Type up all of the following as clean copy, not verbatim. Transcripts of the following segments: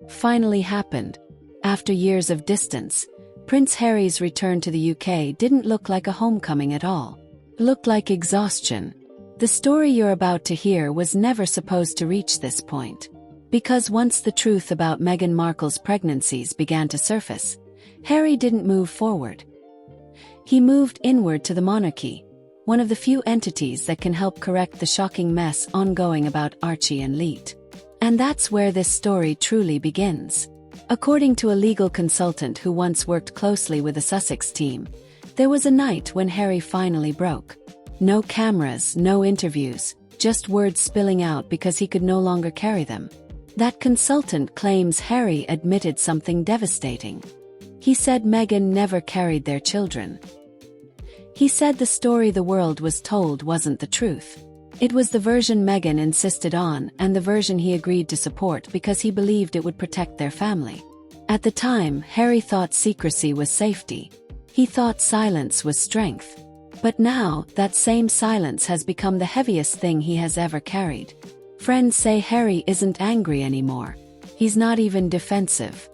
finally happened. After years of distance, Prince Harry's return to the UK didn't look like a homecoming at all. It looked like exhaustion. The story you're about to hear was never supposed to reach this point. Because once the truth about Meghan Markle's pregnancies began to surface, Harry didn't move forward. He moved inward to the monarchy, one of the few entities that can help correct the shocking mess ongoing about Archie and Leet. And that's where this story truly begins. According to a legal consultant who once worked closely with the Sussex team, there was a night when Harry finally broke. No cameras, no interviews, just words spilling out because he could no longer carry them. That consultant claims Harry admitted something devastating. He said Meghan never carried their children. He said the story the world was told wasn't the truth. It was the version Meghan insisted on and the version he agreed to support because he believed it would protect their family. At the time, Harry thought secrecy was safety. He thought silence was strength. But now, that same silence has become the heaviest thing he has ever carried. Friends say Harry isn't angry anymore. He's not even defensive.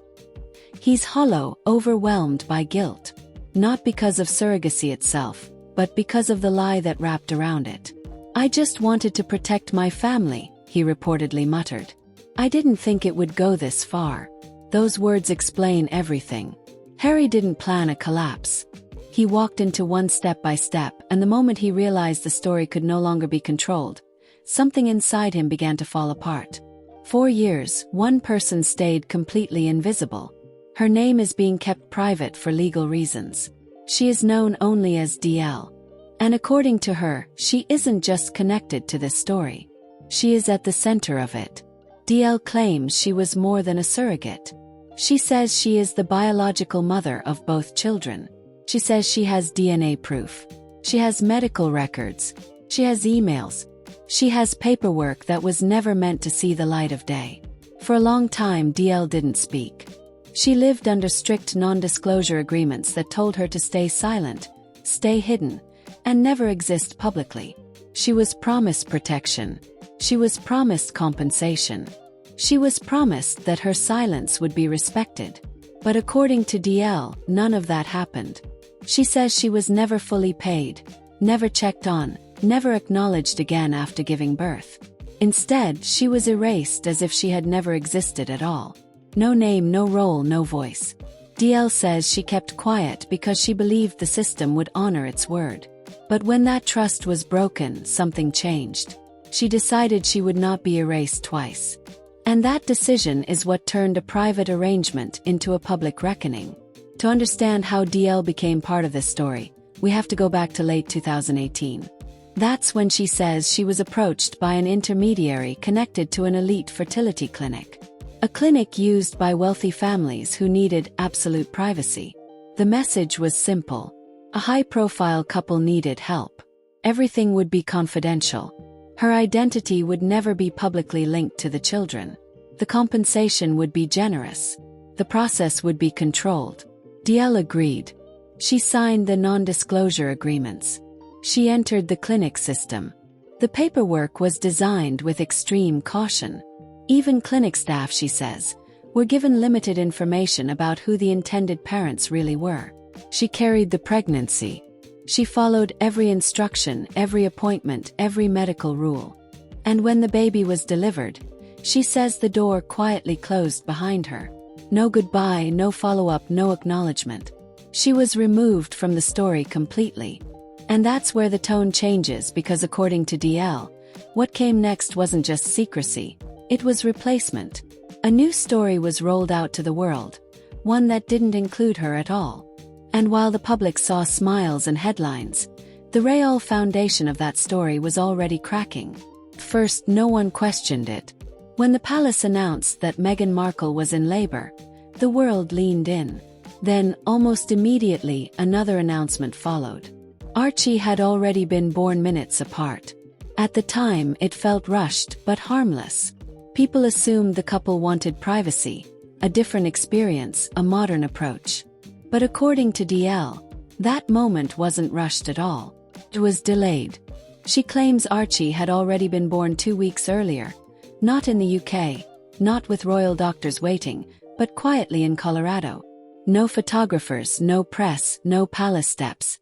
He's hollow, overwhelmed by guilt. Not because of surrogacy itself, but because of the lie that wrapped around it. "I just wanted to protect my family," he reportedly muttered. "I didn't think it would go this far." Those words explain everything. Harry didn't plan a collapse. He walked into one step by step, and the moment he realized the story could no longer be controlled, something inside him began to fall apart. 4 years, one person stayed completely invisible. Her name is being kept private for legal reasons. She is known only as DL. And according to her, she isn't just connected to this story. She is at the center of it. DL claims she was more than a surrogate. She says she is the biological mother of both children. She says she has DNA proof. She has medical records. She has emails. She has paperwork that was never meant to see the light of day. For a long time, DL didn't speak. She lived under strict non-disclosure agreements that told her to stay silent, stay hidden, and never exist publicly. She was promised protection. She was promised compensation. She was promised that her silence would be respected. But according to DL, none of that happened. She says she was never fully paid, never checked on, never acknowledged again after giving birth. Instead, she was erased as if she had never existed at all. No name, no role, no voice. DL says she kept quiet because she believed the system would honor its word. But when that trust was broken, something changed. She decided she would not be erased twice. And that decision is what turned a private arrangement into a public reckoning. To understand how DL became part of this story, we have to go back to late 2018. That's when she says she was approached by an intermediary connected to an elite fertility clinic. A clinic used by wealthy families who needed absolute privacy. The message was simple. A high-profile couple needed help. Everything would be confidential. Her identity would never be publicly linked to the children. The compensation would be generous. The process would be controlled. DL agreed. She signed the non-disclosure agreements. She entered the clinic system. The paperwork was designed with extreme caution. Even clinic staff, she says, were given limited information about who the intended parents really were. She carried the pregnancy. She followed every instruction, every appointment, every medical rule. And when the baby was delivered, she says the door quietly closed behind her. No goodbye, no follow-up, no acknowledgement. She was removed from the story completely. And that's where the tone changes because according to DL, what came next wasn't just secrecy. It was replacement. A new story was rolled out to the world, one that didn't include her at all. And while the public saw smiles and headlines, the real foundation of that story was already cracking. First, no one questioned it. When the palace announced that Meghan Markle was in labor, the world leaned in. Then, almost immediately, another announcement followed. Archie had already been born minutes apart. At the time, it felt rushed but harmless. People assumed the couple wanted privacy, a different experience, a modern approach. But according to DL, that moment wasn't rushed at all. It was delayed. She claims Archie had already been born 2 weeks earlier, not in the UK, not with royal doctors waiting, but quietly in Colorado. No photographers, no press, no palace steps.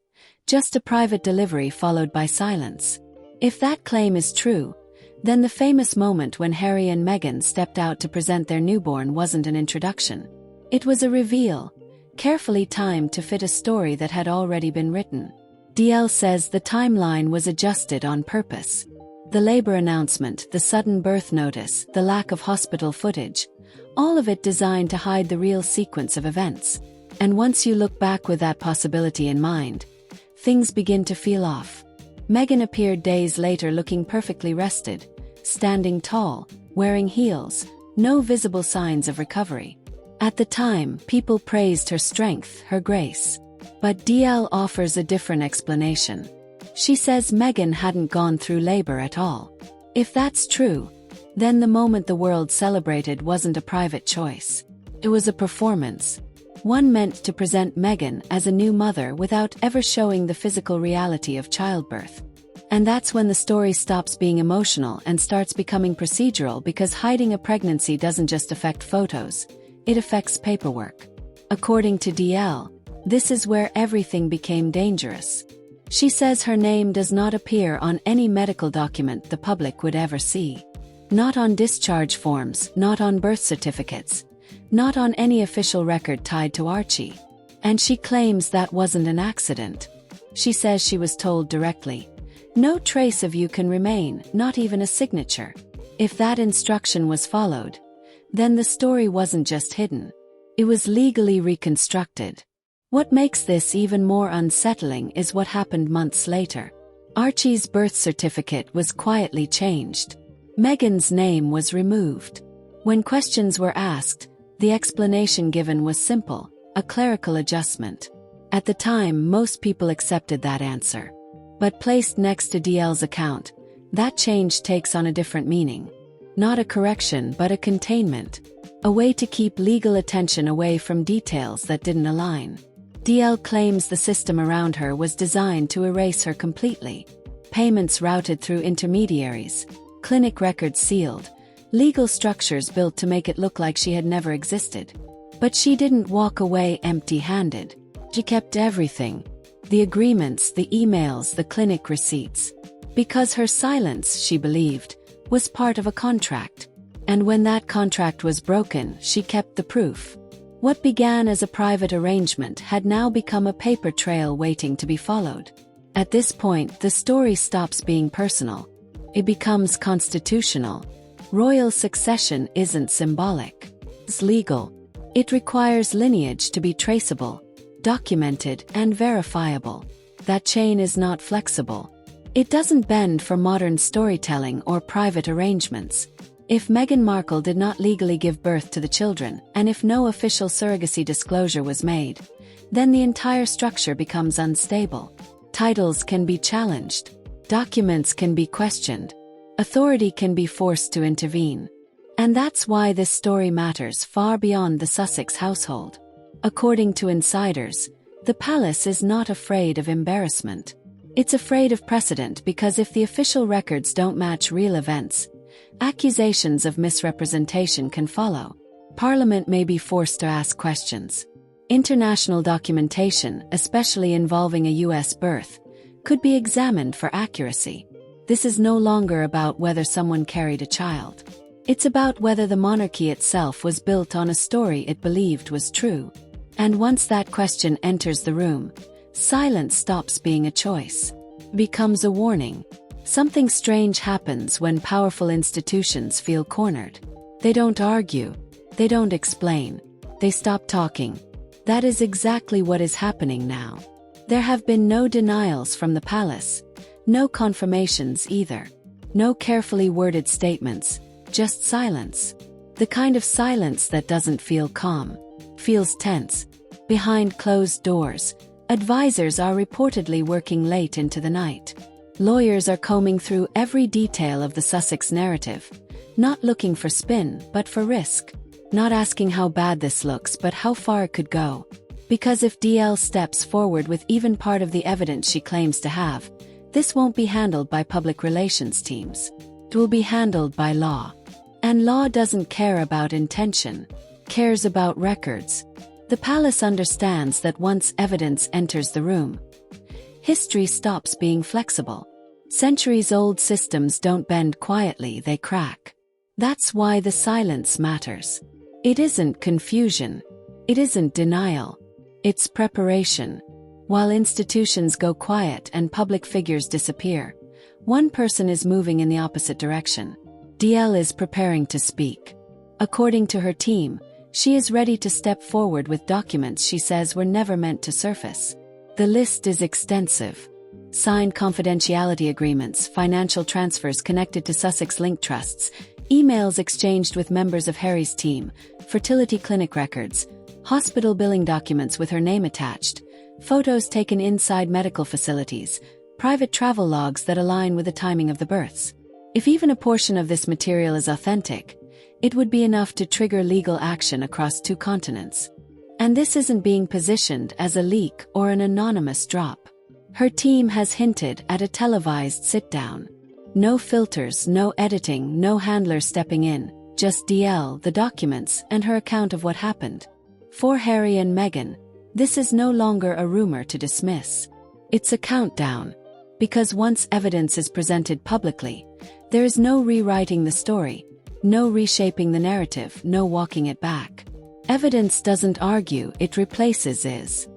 Just a private delivery followed by silence. If that claim is true, then the famous moment when Harry and Meghan stepped out to present their newborn wasn't an introduction. It was a reveal, carefully timed to fit a story that had already been written. DL says the timeline was adjusted on purpose. The labor announcement, the sudden birth notice, the lack of hospital footage, all of it designed to hide the real sequence of events. And once you look back with that possibility in mind, things begin to feel off. Meghan appeared days later looking perfectly rested, standing tall, wearing heels, no visible signs of recovery. At the time, people praised her strength, her grace. But DL offers a different explanation. She says Meghan hadn't gone through labor at all. If that's true, then the moment the world celebrated wasn't a private choice. It was a performance. One meant to present Meghan as a new mother without ever showing the physical reality of childbirth. And that's when the story stops being emotional and starts becoming procedural, because hiding a pregnancy doesn't just affect photos, it affects paperwork. According to DL, this is where everything became dangerous. She says her name does not appear on any medical document the public would ever see. Not on discharge forms, not on birth certificates, not on any official record tied to Archie. And she claims that wasn't an accident. She says she was told directly, "No trace of you can remain, not even a signature." If that instruction was followed, then the story wasn't just hidden. It was legally reconstructed. What makes this even more unsettling is what happened months later. Archie's birth certificate was quietly changed. Meghan's name was removed. When questions were asked, the explanation given was simple, a clerical adjustment. At the time, most people accepted that answer. But placed next to DL's account, that change takes on a different meaning. Not a correction, but a containment. A way to keep legal attention away from details that didn't align. DL claims the system around her was designed to erase her completely. Payments routed through intermediaries, clinic records sealed, legal structures built to make it look like she had never existed. But she didn't walk away empty-handed. She kept everything. The agreements, the emails, the clinic receipts. Because her silence, she believed, was part of a contract. And when that contract was broken, she kept the proof. What began as a private arrangement had now become a paper trail waiting to be followed. At this point, the story stops being personal. It becomes constitutional. Royal succession isn't symbolic. It's legal. It requires lineage to be traceable, documented, and verifiable. That chain is not flexible. It doesn't bend for modern storytelling or private arrangements. If Meghan Markle did not legally give birth to the children, and if no official surrogacy disclosure was made, then the entire structure becomes unstable. Titles can be challenged. Documents can be questioned. Authority can be forced to intervene. And that's why this story matters far beyond the Sussex household. According to insiders, the palace is not afraid of embarrassment. It's afraid of precedent, because if the official records don't match real events, accusations of misrepresentation can follow. Parliament may be forced to ask questions. International documentation, especially involving a US birth, could be examined for accuracy. This is no longer about whether someone carried a child. It's about whether the monarchy itself was built on a story it believed was true. And once that question enters the room, silence stops being a choice. It becomes a warning. Something strange happens when powerful institutions feel cornered. They don't argue. They don't explain. They stop talking. That is exactly what is happening now. There have been no denials from the palace. No confirmations either. No carefully worded statements. Just silence. The kind of silence that doesn't feel calm. Feels tense. Behind closed doors, advisors are reportedly working late into the night. Lawyers are combing through every detail of the Sussex narrative, not looking for spin, but for risk. Not asking how bad this looks, but how far it could go. Because if DL steps forward with even part of the evidence she claims to have, this won't be handled by public relations teams. It will be handled by law. And law doesn't care about intention, cares about records. The palace understands that once evidence enters the room, history stops being flexible. Centuries-old systems don't bend quietly, they crack. That's why the silence matters. It isn't confusion. It isn't denial. It's preparation. While institutions go quiet and public figures disappear, one person is moving in the opposite direction. DL is preparing to speak. According to her team, she is ready to step forward with documents she says were never meant to surface. The list is extensive. Signed confidentiality agreements, financial transfers connected to Sussex-linked trusts, emails exchanged with members of Harry's team, fertility clinic records, hospital billing documents with her name attached, photos taken inside medical facilities, private travel logs that align with the timing of the births. If even a portion of this material is authentic, it would be enough to trigger legal action across 2 continents. And this isn't being positioned as a leak or an anonymous drop. Her team has hinted at a televised sit-down. No filters, no editing, no handler stepping in, just DL, the documents, and her account of what happened. For Harry and Meghan, this is no longer a rumor to dismiss. It's a countdown. Because once evidence is presented publicly, there is no rewriting the story, no reshaping the narrative, no walking it back. Evidence doesn't argue, it replaces is.